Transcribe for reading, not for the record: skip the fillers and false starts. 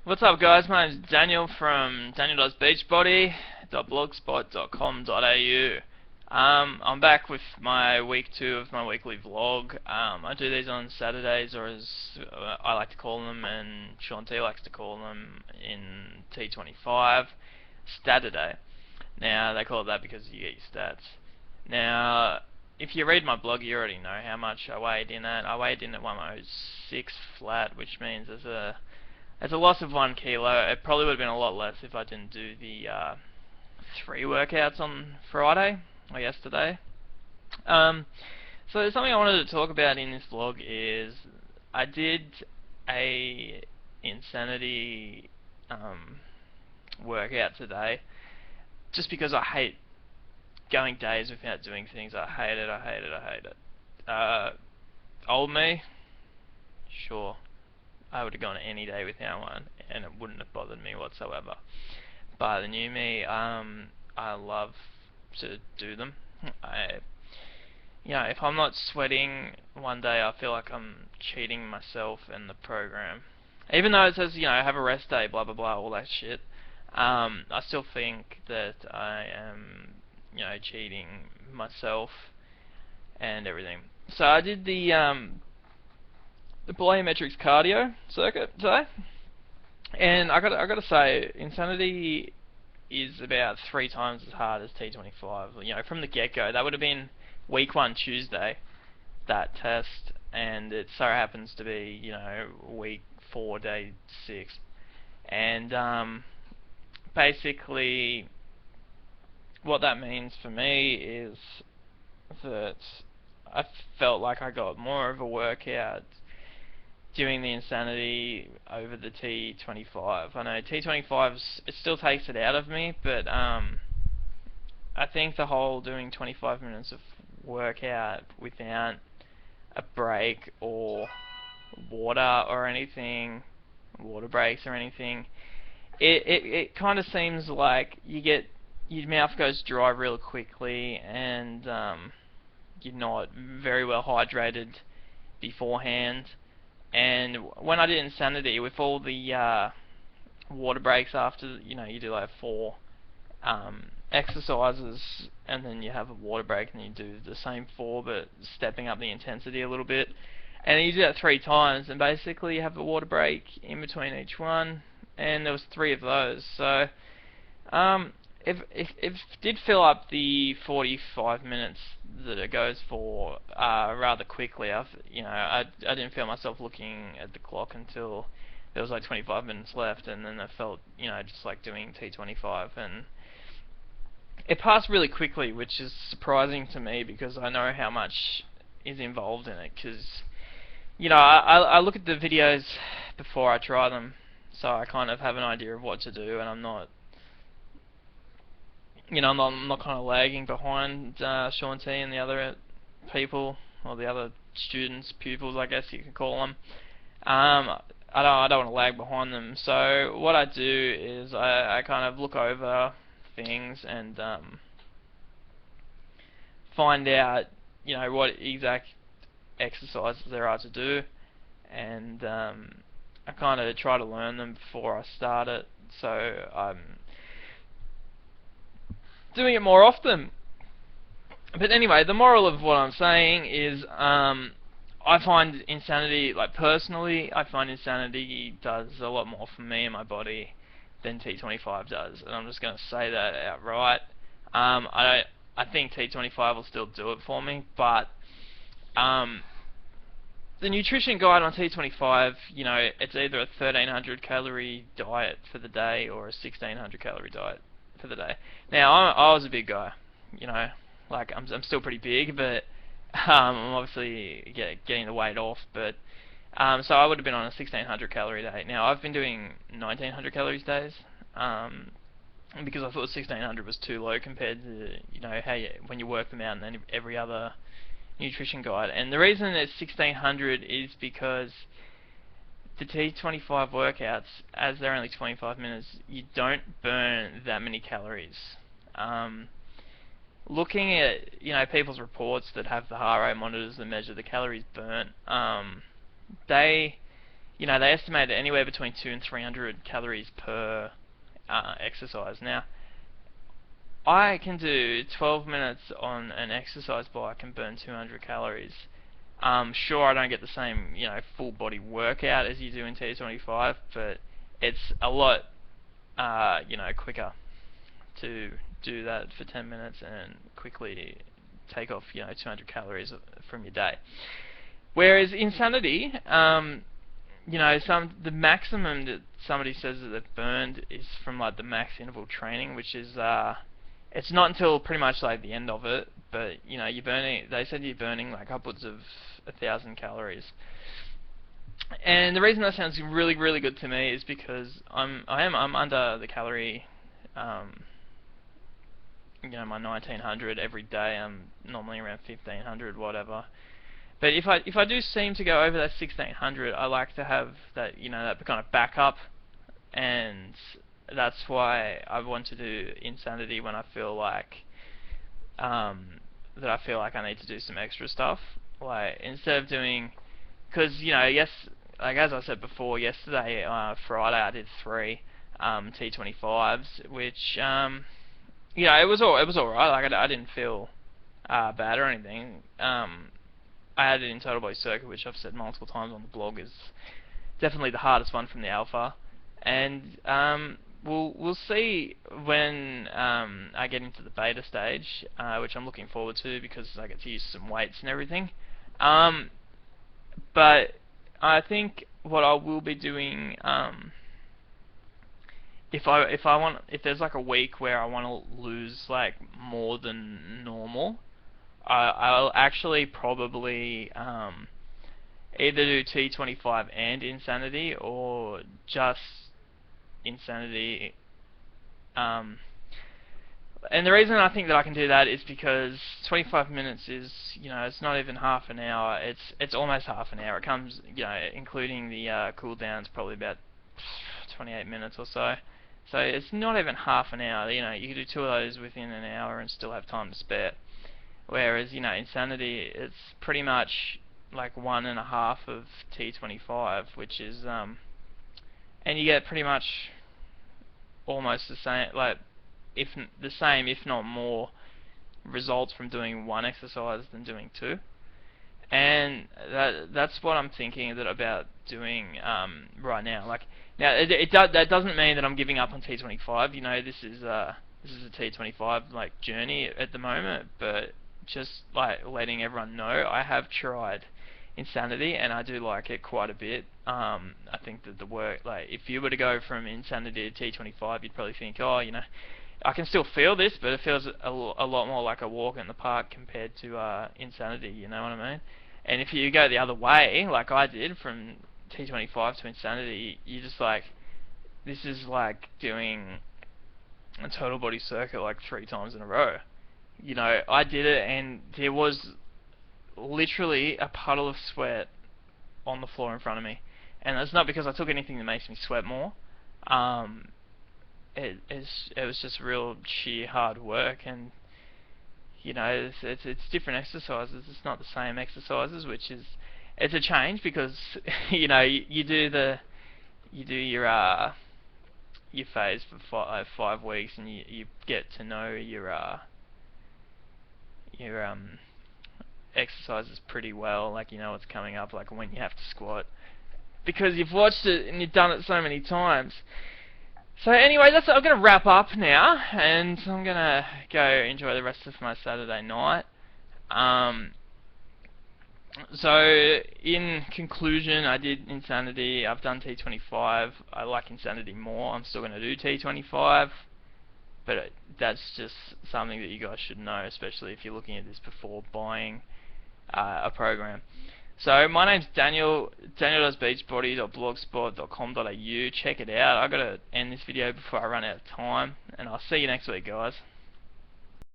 What's up, guys? My name's Daniel from daniel.beachbody.blogspot.com.au. I'm back with my week 2 of my weekly vlog. I do these on Saturdays, or as I like to call them, and Sean T likes to call them in T25, Staturday. Now, they call it that because you get your stats. Now, if you read my blog, you already know how much I weighed in at. I weighed in at 106 flat, which means there's a loss of 1 kilo. It probably would have been a lot less if I didn't do the 3 workouts on Friday or yesterday. So something I wanted to talk about in this vlog is I did a insanity workout today, just because I hate going days without doing things. I hate it. I hate it. I hate it. Old me, sure, I would have gone any day without one, and it wouldn't have bothered me whatsoever. But the new me, I love to do them. If I'm not sweating one day, I feel like I'm cheating myself and the program. Even though it says, have a rest day, blah blah blah, all that shit. I still think that I am, cheating myself and everything. So I did the plyometrics cardio circuit today, and I gotta say, Insanity is about 3 times as hard as T25. From the get-go. That would have been week 1 Tuesday, that test, and it so happens to be, week 4 day 6, and basically what that means for me is that I felt like I got more of a workout doing the Insanity over the T25. I know T25's, it still takes it out of me, but I think the whole doing 25 minutes of workout without a break or water or anything, water breaks or anything, it kind of seems like your mouth goes dry real quickly, and you're not very well hydrated beforehand. And when I did Insanity, with all the water breaks after, you do like 4 exercises, and then you have a water break, and you do the same 4, but stepping up the intensity a little bit. And you do that 3 times, and basically you have a water break in between each one, and there was 3 of those. So, it did fill up the 45 minutes that it goes for rather quickly. I didn't feel myself looking at the clock until there was like 25 minutes left, and then I felt, just like doing T25, and it passed really quickly, which is surprising to me because I know how much is involved in it. Because I look at the videos before I try them, so I kind of have an idea of what to do, and I'm not kind of lagging behind Sean T and the other people, or the other students, pupils, I guess you could call them. I don't want to lag behind them. So what I do is I kind of look over things and find out, what exact exercises there are to do, and I kind of try to learn them before I start it. So I'm doing it more often. But anyway, the moral of what I'm saying is, I find Insanity, personally, I find Insanity does a lot more for me and my body than T25 does, and I'm just going to say that outright. I think T25 will still do it for me, but the nutrition guide on T25, it's either a 1300 calorie diet for the day or a 1600 calorie diet for the day. Now, I was a big guy, I'm still pretty big, but I'm obviously getting the weight off, but so I would have been on a 1600 calorie day. Now, I've been doing 1900 calories days, because I thought 1600 was too low compared to, how when you work them out and then every other nutrition guide. And the reason it's 1600 is because the T25 workouts, as they're only 25 minutes, you don't burn that many calories. Looking at people's reports that have the heart rate monitors that measure the calories burnt, they you know, they estimate anywhere between 2 and 300 calories per exercise. Now, I can do 12 minutes on an exercise bike and burn 200 calories. Sure, I don't get the same, you know, full body workout as you do in T25, but it's a lot, you know, quicker to do that for 10 minutes and quickly take off, you know, 200 calories from your day. Whereas Insanity, you know, the maximum that somebody says that they've burned is from like the max interval training, which is it's not until pretty much like the end of it, but you know, they said you're burning like upwards of 1,000 calories. And the reason that sounds really, really good to me is because I'm under the calorie, you know, my 1900 every day. I'm normally around 1500, whatever. But if I do seem to go over that 1600, I like to have that, you know, that kind of backup, and that's why I want to do Insanity when I feel like that I feel like I need to do some extra stuff. Like instead of doing, because you know, yes, like as I said before, yesterday Friday I did 3 T25s, which you know, it was alright. Like I didn't feel bad or anything. I had it in Total Body Circuit, which I've said multiple times on the blog is definitely the hardest one from the alpha, and we'll see when I get into the beta stage, which I'm looking forward to because I get to use some weights and everything. But I think what I will be doing, if there's like a week where I want to lose like more than normal, I'll actually probably either do T25 and Insanity or just Insanity. And the reason I think that I can do that is because 25 minutes is, you know, it's not even half an hour. It's almost half an hour. It comes, you know, including the cooldowns, probably about 28 minutes or so. So it's not even half an hour. You know, you can do 2 of those within an hour and still have time to spare. Whereas, you know, Insanity, it's pretty much like 1.5 of T25, which is and you get pretty much almost the same, like if not more results from doing 1 exercise than doing 2. And that's what I'm thinking about doing right now. Like now, that doesn't mean that I'm giving up on T25. You know, this is a T25 like journey at the moment, but just like letting everyone know, I have tried Insanity and I do like it quite a bit. I think that the work, like if you were to go from Insanity to T25, you'd probably think, oh, you know, I can still feel this, but it feels a lot more like a walk in the park compared to Insanity, you know what I mean? And if you go the other way, like I did, from T25 to Insanity, you just like, this is like doing a Total Body Circuit like 3 times in a row. You know, I did it and there was literally a puddle of sweat on the floor in front of me. And it's not because I took anything that makes me sweat more. It was just real sheer hard work, and you know, it's different exercises. It's not the same exercises, which is, it's a change because you know, you do your phase for 5 weeks, and you get to know your exercises pretty well. Like you know what's coming up, like when you have to squat, because you've watched it and you've done it so many times. So anyway, I'm going to wrap up now, and I'm going to go enjoy the rest of my Saturday night. So in conclusion, I did Insanity, I've done T25, I like Insanity more. I'm still going to do T25, but that's just something that you guys should know, especially if you're looking at this before buying a program. So my name's Daniel, daniel.beachbody.blogspot.com.au. Check it out. I've got to end this video before I run out of time, and I'll see you next week, guys.